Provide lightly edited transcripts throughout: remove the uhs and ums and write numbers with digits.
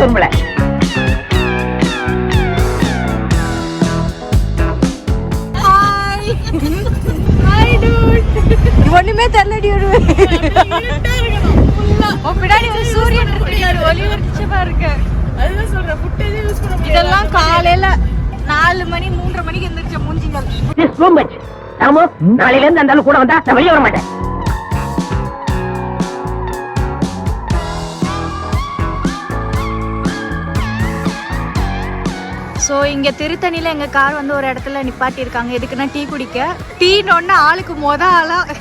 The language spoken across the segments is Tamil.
துரும்பல. ஒண்ணுமே தெரியலடி. பின்னாடி ஒரு சூரியன் இருக்காரு, ஒளி வெளிச்சமா இருக்கு. அதுதான் சொல்றேன், ஃபுட்டேஜ் யூஸ் பண்ண முடியாது. இதெல்லாம் காலையில 4 மணி 3:30 மணிக்கு எந்திரிச்ச மூஞ்சிகள். ராமு, நாளையில இருந்து அந்த ஆளு கூட வந்தா நான் வெளியே வர மாட்டேன். ஸோ இங்கே திருத்தணியில் எங்கள் கார் வந்து ஒரு இடத்துல நிப்பாட்டியிருக்காங்க. எதுக்குன்னா டீ குடிக்க. டீன்னு ஆளுக்கு ஆளாக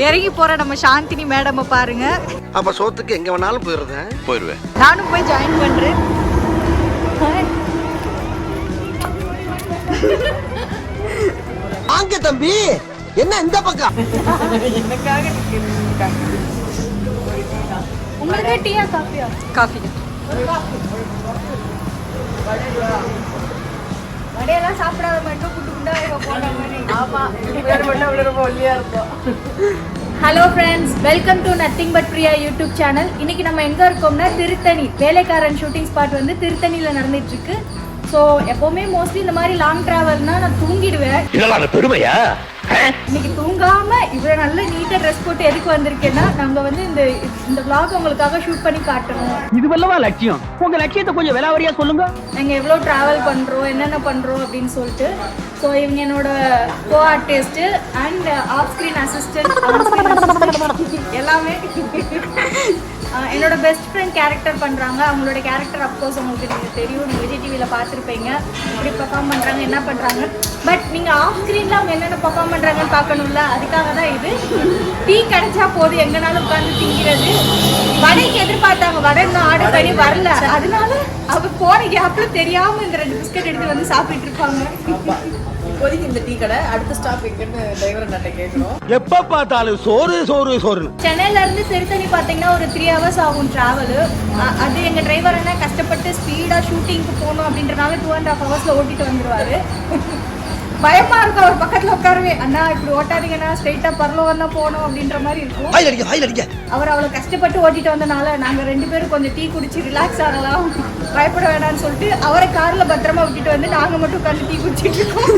இறங்கி போகிற நம்ம சாந்தினி மேடமை பாருங்க. அப்போ சோத்துக்கு எங்கே வேணாலும் போயிடுவேன். நானும் போய் ஜாயின் பண்ணுறேன். வாங்க தம்பி, என்ன இந்த பக்கம்? உங்களுக்கு டீயா காஃபியா? காஃபி. வடையெல்லாம் சாப்பிடாத மட்டும் குண்டு குண்டா போன மாதிரி. ஆமா, ரொம்ப ஒல்லியா இருக்கும். Hello friends, welcome to nothing but Priya YouTube channel. இன்னைக்கு நம்ம எங்க இருக்கோம்னா திருத்தணி. வேலைக்காரன் ஷூட்டிங் ஸ்பாட் வந்து திருத்தணியில நடந்துட்டு இருக்கு. ஸோ எப்பவுமே மோஸ்ட்லி இந்த மாதிரி லாங் டிராவல்னா நான் தூங்கிடுவேன். இதெல்லாம் பெருமையா? இன்னைக்கு தூங்காம இவ்வளவு நல்ல நீட்டா ட்ரெஸ் போட்டு எதுக்கு வந்திருக்கேன்னா, நாங்க வந்து இந்த vlog உங்களுக்காக ஷூட் பண்ணி காட்டுறோம். இதுவல்லவா லட்சியம்? உங்க லட்சியத்தை கொஞ்சம் விலாவரியா சொல்லுங்க. நாங்க எவ்வளவு டிராவல் பண்றோம், என்னென்ன பண்றோம் அப்படின்னு சொல்லிட்டு. ஸோ இவங்க என்னோட co artist and half screen assistant எல்லாமே. என்னோட பெஸ்ட் ஃப்ரெண்ட் கேரக்டர் பண்றாங்க. அவங்களோட கேரக்டர் அப்கோர்ஸ் உங்களுக்கு நீங்க தெரியும், நீங்க விஜய் டிவியில பார்த்துருப்பீங்க. எப்படி பெர்ஃபார்ம் பண்றாங்க, என்ன பண்றாங்க. பட் நீங்க ஆஃப் ஸ்கிரீன்ல அவங்க என்னென்ன பெர்ஃபார்ம் பண்றாங்கன்னு பார்க்கணும்ல, அதுக்காக தான் இது. டீ கிடைச்சா போதும், எங்கனாலும் உட்காந்து திங்கிறது. வடைக்கு எதிர்பார்த்தாங்க, வடை இன்னும் ஆர்டர் பண்ணி வரல. அதனால அவங்க போன கேப்ல தெரியாம இந்த 2 பிஸ்கட் எடுத்து வந்து சாப்பிட்டு இருப்பாங்க. இப்போதைக்கு இந்த டீ கடை, அடுத்த ஸ்டாப் எங்கன்னு டிரைவர் நட்ட கேட்கணும். எப்ப பார்த்தாலும் சோறு சோறு சோறு. சென்னையில இருந்து திருத்தணி பாத்தீங்கன்னா ஒரு 3 hours ஆகும் டிராவல். அது எங்க டிரைவர் என்ன கஷ்டப்பட்டு ஸ்பீடா ஷூட்டிங்க்கு போகணும் அப்படின்றனால 2.5 hours ஓட்டிட்டு வந்துருவாரு. பயமா இருக்கும் அவர் பக்கத்துல உட்காரவே. அண்ணா இப்படி ஓட்டாதீங்கன்னா, ஸ்ட்ரெயிட்டா பரலோகம் தான் போகணும் அப்படின்ற மாதிரி இருக்கும். அவர் அவ்வளவு கஷ்டப்பட்டு ஓட்டிட்டு வந்தனால நாங்க 2 பேரும் கொஞ்சம் டீ குடிச்சு ரிலாக்ஸ் ஆகலாம், பயப்பட வேணாம்னு சொல்லிட்டு அவரை கார்ல பத்திரமா விட்டுட்டு வந்து நாங்க மட்டும் உட்காந்து டீ குடிச்சிட்டு இருக்கோம்.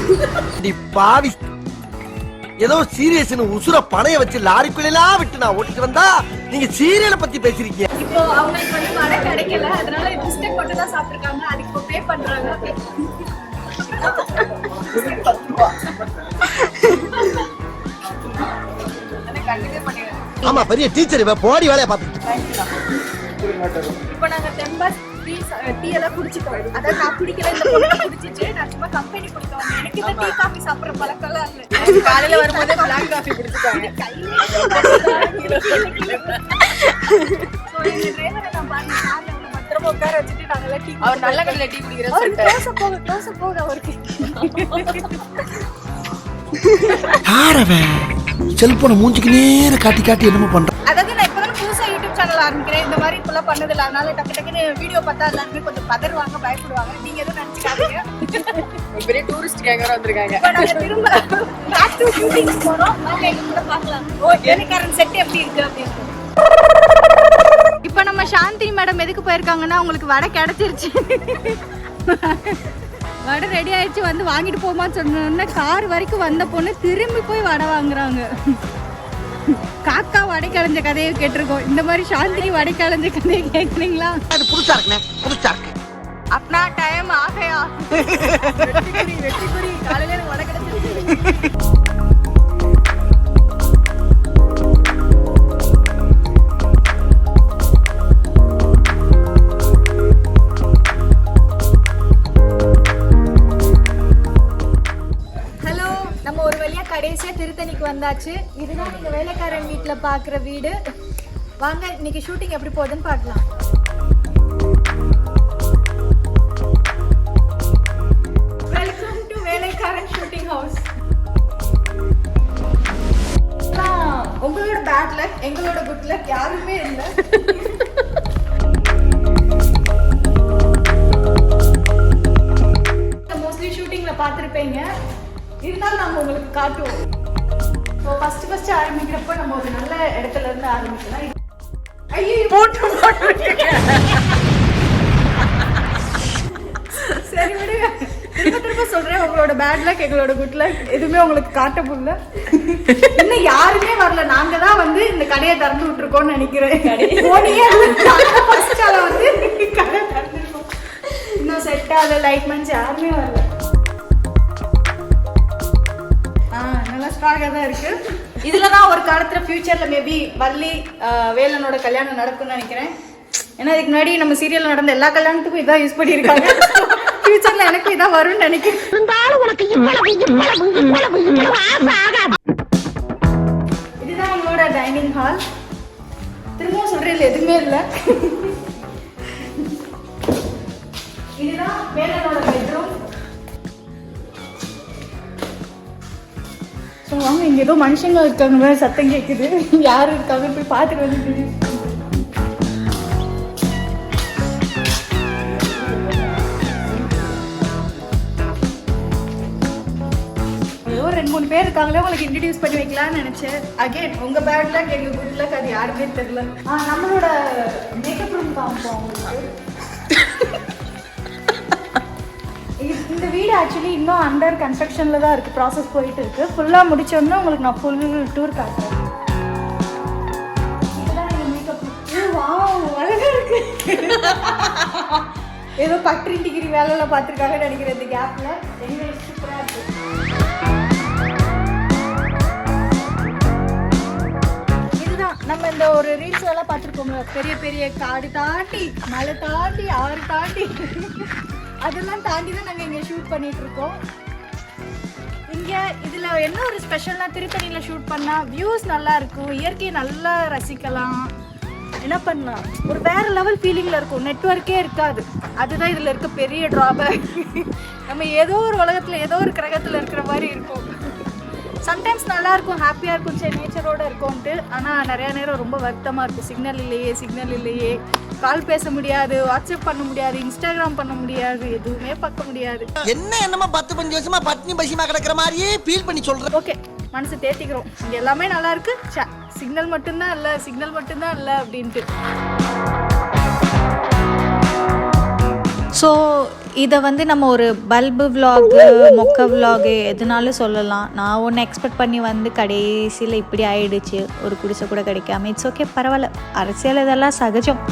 ஏதோ சீரியஸ் உசுர பணைய வச்சு லாரிக்குள்ளெல்லாம் விட்டு நான் ஓட்டிட்டு வந்தா நீங்க சீரியலை பத்தி பேசிருக்கீங்க. இப்போ அவங்களுக்கு வந்து வடை கிடைக்கல, அதனால பிஸ்கட் மட்டும் தான் சாப்பிட்டுருக்காங்க. அதுக்கு பே பண்றாங்க. ஆமா, பெரிய டீச்சர் இவ, போடி வேலைய பாத்துட்டு. இப்போ நாங்க தெம்பாஸ் டீ எல்லாம் குடிச்சிட்டோம். அதாவது நான் குடிக்கல, இந்த பொண்ணு குடிச்சிட்டு நான் சும்மா கம்பெனி குடிச்சோம். எனக்கு இந்த டீ காஃபி சாப்பிடுற பழக்கம்லாம் இல்லை. காலையில வரும்போது பிளாக் காஃபி குடிச்சிட்டாங்க. டிரைவரை நான் பாருங்க, பத்திரமா உட்கார வச்சுட்டு நாங்கெல்லாம் டீ. அவர் நல்ல கடையில டீ குடிக்கிறேன். போகுது அவருக்கு. செல்போனை மூஞ்சிக்கு நேர காட்டி காட்டி என்னமோ பண்ற. அதாவது நான் இப்பதான் புதுசா யூடியூப் சேனல் ஆரம்பிக்கிறேன். இந்த மாதிரி இப்பெல்லாம் பண்ணது இல்லை. அதனால டக்கு டக்குன்னு வீடியோ பார்த்தா எல்லாருமே கொஞ்சம் பதறுவாங்க, பயப்படுவாங்க. நீங்க எதுவும் நினைச்சுக்காதீங்க. பெரிய டூரிஸ்ட் கேங்கரா வந்திருக்காங்க. இப்போ நாங்க திரும்ப பேக் டு ஷூட்டிங் போறோம். வாங்க எங்க கூட பார்க்கலாம். வேலைக்காரன் செட் எப்படி இருக்கு அப்படின்னு. இப்போ நம்ம சாந்தினி மேடம் எதுக்கு போயிருக்காங்கன்னா, உங்களுக்கு வடை கிடைச்சிருச்சு. வடை ரெடி ஆயிடுச்சு, வந்து வாங்கிட்டு போமான்னு சொன்னோன்னா கார் வரைக்கும் வந்த பொண்ணு திரும்பி போய் வடை வாங்குறாங்க. காக்கா வடை கலைஞ்ச கதையை கேட்டிருக்கோம். இந்த மாதிரி சாந்தினி வடை கலைஞ்ச கதையை கேட்குறீங்களா? அது புதுசா இருக்குண்ணே, புதுசா இருக்கு. அப்பனா டைம் ஆகையா? வெற்றி குறி காலையில எனக்கு வடை கிடைச்சிருக்கு. கடைசியா திருத்தணிக்கு வந்தாச்சு. இதுதான் நீங்க வேலைக்காரன் வீட்டுல பாக்குற வீடு. வாங்க இன்னைக்கு ஷூட்டிங் எப்படி போகுதுன்னு பார்க்கலாம். வெல்கம் டு வேலைக்காரன் ஷூட்டிங் ஹவுஸ். உங்களோட பேட் லக், எங்களோட குட் லக் யாருமே இல்லை. மோஸ்ட்லி ஷூட்டிங்ல பார்த்துருப்பீங்க, இருந்தாலும் நாம உங்களுக்கு காட்டுவோம். ஸோ ஃபர்ஸ்ட் ஆரம்பிக்கிறப்ப நம்ம ஒரு நல்ல இடத்துல இருந்து ஆரம்பிக்கலாம். ஐயோ போட்டு சரி விடுங்க. திரும்ப திரும்ப சொல்றேன், உங்களோட பேட் லக் எங்களோட குட் லக் எதுவுமே உங்களுக்கு காட்ட முடியல. இன்னும் யாருமே வரல, நாங்க தான் வந்து இந்த கடையை திறந்து விட்டுருக்கோம்னு நினைக்கிறேன். போனீங்க ஃபர்ஸ்ட் ஆள வந்து கடை திறந்துருக்கோம். இன்னும் செட் ஆகல, லைட்மேன்ஸ் யாருமே வரல. நல்லா ஸ்ட்ராங்கா தான் இருக்கு. இதுலதான் ஒரு காலத்துல ஃபியூச்சர்ல மேபி வள்ளி வேலனோட கல்யாணம் நடக்கும்னு நினைக்கிறேன். ஏன்னா இதுக்கு முன்னாடி நம்ம சீரியல் நடந்த எல்லா கல்யாணத்துக்கும் இதான் யூஸ் பண்ணியிருக்காங்க. ஃபியூச்சர்ல எனக்கு இதான் வரும்னு நினைக்கிறேன். இதுதான் உங்களோட டைனிங் ஹால். திரும்பவும் சொல்றேன், எதுவுமே இல்லை. இதுதான் வேலனோட பெட்ரூம். வாங்க, இங்க ஏதோ மனுஷங்க இருக்காங்க, சத்தம் கேக்குது. யாரு இருக்காங்க போய் பாத்துட்டு வந்து. ஏதோ 2-3 பேர் இருக்காங்களே, உங்களுக்கு இன்ட்ரடியூஸ் பண்ணி வைக்கலாம்னு நினைச்சேன். அகைன் உங்க பேட் லக் எங்க குட் லக், அது யாருமே தெரியல. நம்மளோட மேக்கப் ரூம் காமிப்போம் உங்களுக்கு. இந்த வீடு ஆக்சுவலி இன்னும் அண்டர் கன்ஸ்ட்ரக்ஷன்ல தான் இருக்கு, ப்ராசஸ் போயிட்டு இருக்கு. ஃபுல்லா முடிச்சோம்னா உங்களுக்கு நான் ஃபுல் டூர் காட்டுறேன். இதுதான் எங்க மேக்கப் ரூம். வாவ், அழகா இருக்கு. ஏதோ 10 டிகிரி வேலையில பார்த்துருக்காங்கன்னு நினைக்கிறேன் இந்த கேப்ல. எங்க சூப்பரா இருக்கு. இதுதான் நம்ம இந்த ஒரு ரீல்ஸ் எல்லாம் பார்த்துருக்கோம்ல, பெரிய பெரிய காடு தாண்டி, மலை தாண்டி, ஆறு தாண்டி, அதெல்லாம் தாண்டி தான் நாங்கள் இங்கே ஷூட் பண்ணிட்டு இருக்கோம். இங்கே இதில் என்ன ஒரு ஸ்பெஷல்னா, திருத்தணியில் ஷூட் பண்ணால் வியூஸ் நல்லா இருக்கும், இயற்கையை நல்லா ரசிக்கலாம். என்ன பண்ணலாம், ஒரு வேற லெவல் ஃபீலிங்கில் இருக்கும். நெட்வொர்க்கே இருக்காது, அதுதான் இதில் இருக்க பெரிய ட்ராபேக். நம்ம ஏதோ ஒரு உலகத்தில் ஏதோ ஒரு கிரகத்தில் இருக்கிற மாதிரி இருக்கும். சம்டைம்ஸ் நல்லா இருக்கும், ஹாப்பியாக இருக்கும், சரி நேச்சரோடு இருக்கும்ன்ட்டு. ஆனால் நிறையா நேரம் ரொம்ப வருத்தமாக இருக்கும். சிக்னல் இல்லையே, கால் பேச முடியாது, வாட்ஸ்அப் பண்ண முடியாது, இன்ஸ்டாகிராம் பண்ண முடியாது, எதுவுமே பார்க்க முடியாது. என்னமா 10-15 வருஷமா பட்னி பசிமா கிடக்குற மாதிரியே ஃபீல் பண்ணி சொல்றேன். ஓகே, மனசு தேத்திக்கிறோம். இங்கே எல்லாமே நல்லா இருக்கு, சிக்னல் மட்டும்தான் இல்லை அப்படின்ட்டு. ஸோ இதை வந்து நம்ம ஒரு பல்பு விலாகு, மொக்க விலாகு எதுனாலும் சொல்லலாம். நான் ஒன்று எக்ஸ்பெக்ட் பண்ணி வந்து கடைசியில் இப்படி ஆயிடுச்சு, ஒரு குடிசை கூட கிடைக்காம. இட்ஸ் ஓகே, பரவாயில்ல, அரசியல் இதெல்லாம் சகஜம்.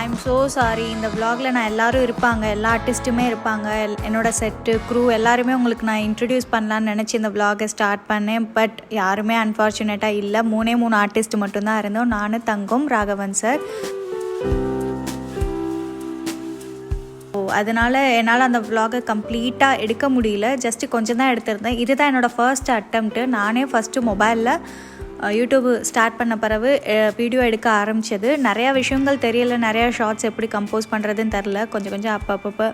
I'm so sorry. இந்த விலாகில் நான் எல்லோரும் இருப்பாங்க, எல்லா ஆர்டிஸ்ட்டுமே இருப்பாங்க, என்னோட செட்டு க்ரூ எல்லாருமே உங்களுக்கு நான் இன்ட்ரடியூஸ் பண்ணலான்னு நினச்சி இந்த விலாகை ஸ்டார்ட் பண்ணேன். பட் யாருமே அன்ஃபார்ச்சுனேட்டாக இல்லை. 3 ஆர்டிஸ்ட் மட்டும்தான் இருந்தோம், நான், தங்கம், ராகவன் சார். அதனால் என்னால் அந்த விலாகை கம்ப்ளீட்டாக எடுக்க முடியல, ஜஸ்ட்டு கொஞ்சம் தான் எடுத்திருந்தேன். இதுதான் என்னோடய ஃபர்ஸ்ட் அட்டெம்ப்ட்டு. நானே ஃபஸ்ட்டு மொபைலில் யூடியூப் ஸ்டார்ட் பண்ண பிறகு வீடியோ எடுக்க ஆரம்பித்தது. நிறையா விஷயங்கள் தெரியல, நிறையா ஷார்ட்ஸ் எப்படி கம்போஸ் பண்ணுறதுன்னு தெரில. கொஞ்சம் அப்பப்போ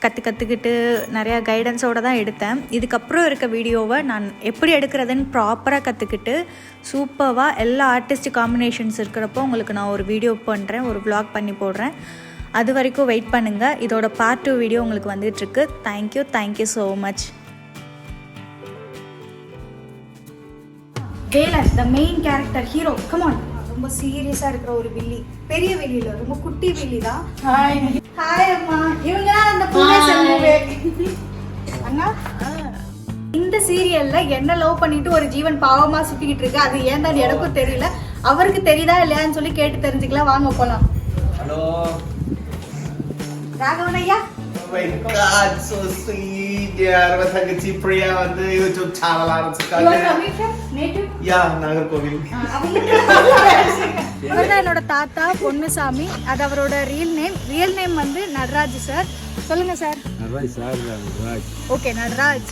கற்றுக்கிட்டு நிறையா கைடன்ஸோடு தான் எடுத்தேன். இதுக்கப்புறம் இருக்க வீடியோவை நான் எப்படி எடுக்கிறதுன்னு ப்ராப்பராக கற்றுக்கிட்டு சூப்பராக எல்லா ஆர்டிஸ்ட் காம்பினேஷன்ஸ் இருக்கிறப்போ உங்களுக்கு நான் ஒரு வீடியோ பண்ணுறேன், ஒரு vlog பண்ணி போடுறேன். அது வரைக்கும் வெயிட் பண்ணுங்கள். இதோட பார்ட் 2 வீடியோ உங்களுக்கு வந்துட்டுருக்கு. Thank you so much. Velan, the main character, hero, come on. ரொம்ப சீரியஸா இருக்கிற ஒரு வில்லி, பெரிய வில்லி இல்ல, ரொம்ப குட்டி வில்லி தான். ஹாய் அம்மா, இவங்க தான் அந்த பூவே செல்லுவே. அண்ணா, இந்த சீரியல்ல என்ன லவ் பண்ணிட்டு ஒரு ஜீவன் பாவமா சுத்திக்கிட்டு இருக்கு. அது ஏன் தான் எனக்கும் தெரியல. அவருக்கு தெரியுதா இல்லையான்னு சொல்லி கேட்டு தெரிஞ்சுக்கலாம். வாங்க போலாம். ஹலோ ராகவன் ஐயா. Oh my god, so sweet. यार मैं தங்கச்சி பிரியா வந்து YouTube சேனல் ஆரம்பிச்சிருக்காங்க. You are coming from native? Yeah, Nagercoil. இவர்தான் என்னோட தாத்தா பொன்னுசாமி. அது அவரோட ரியல் நேம் வந்து நடராஜ் சார். சொல்லுங்க sir. Nataraj sir. Okay, Nataraj.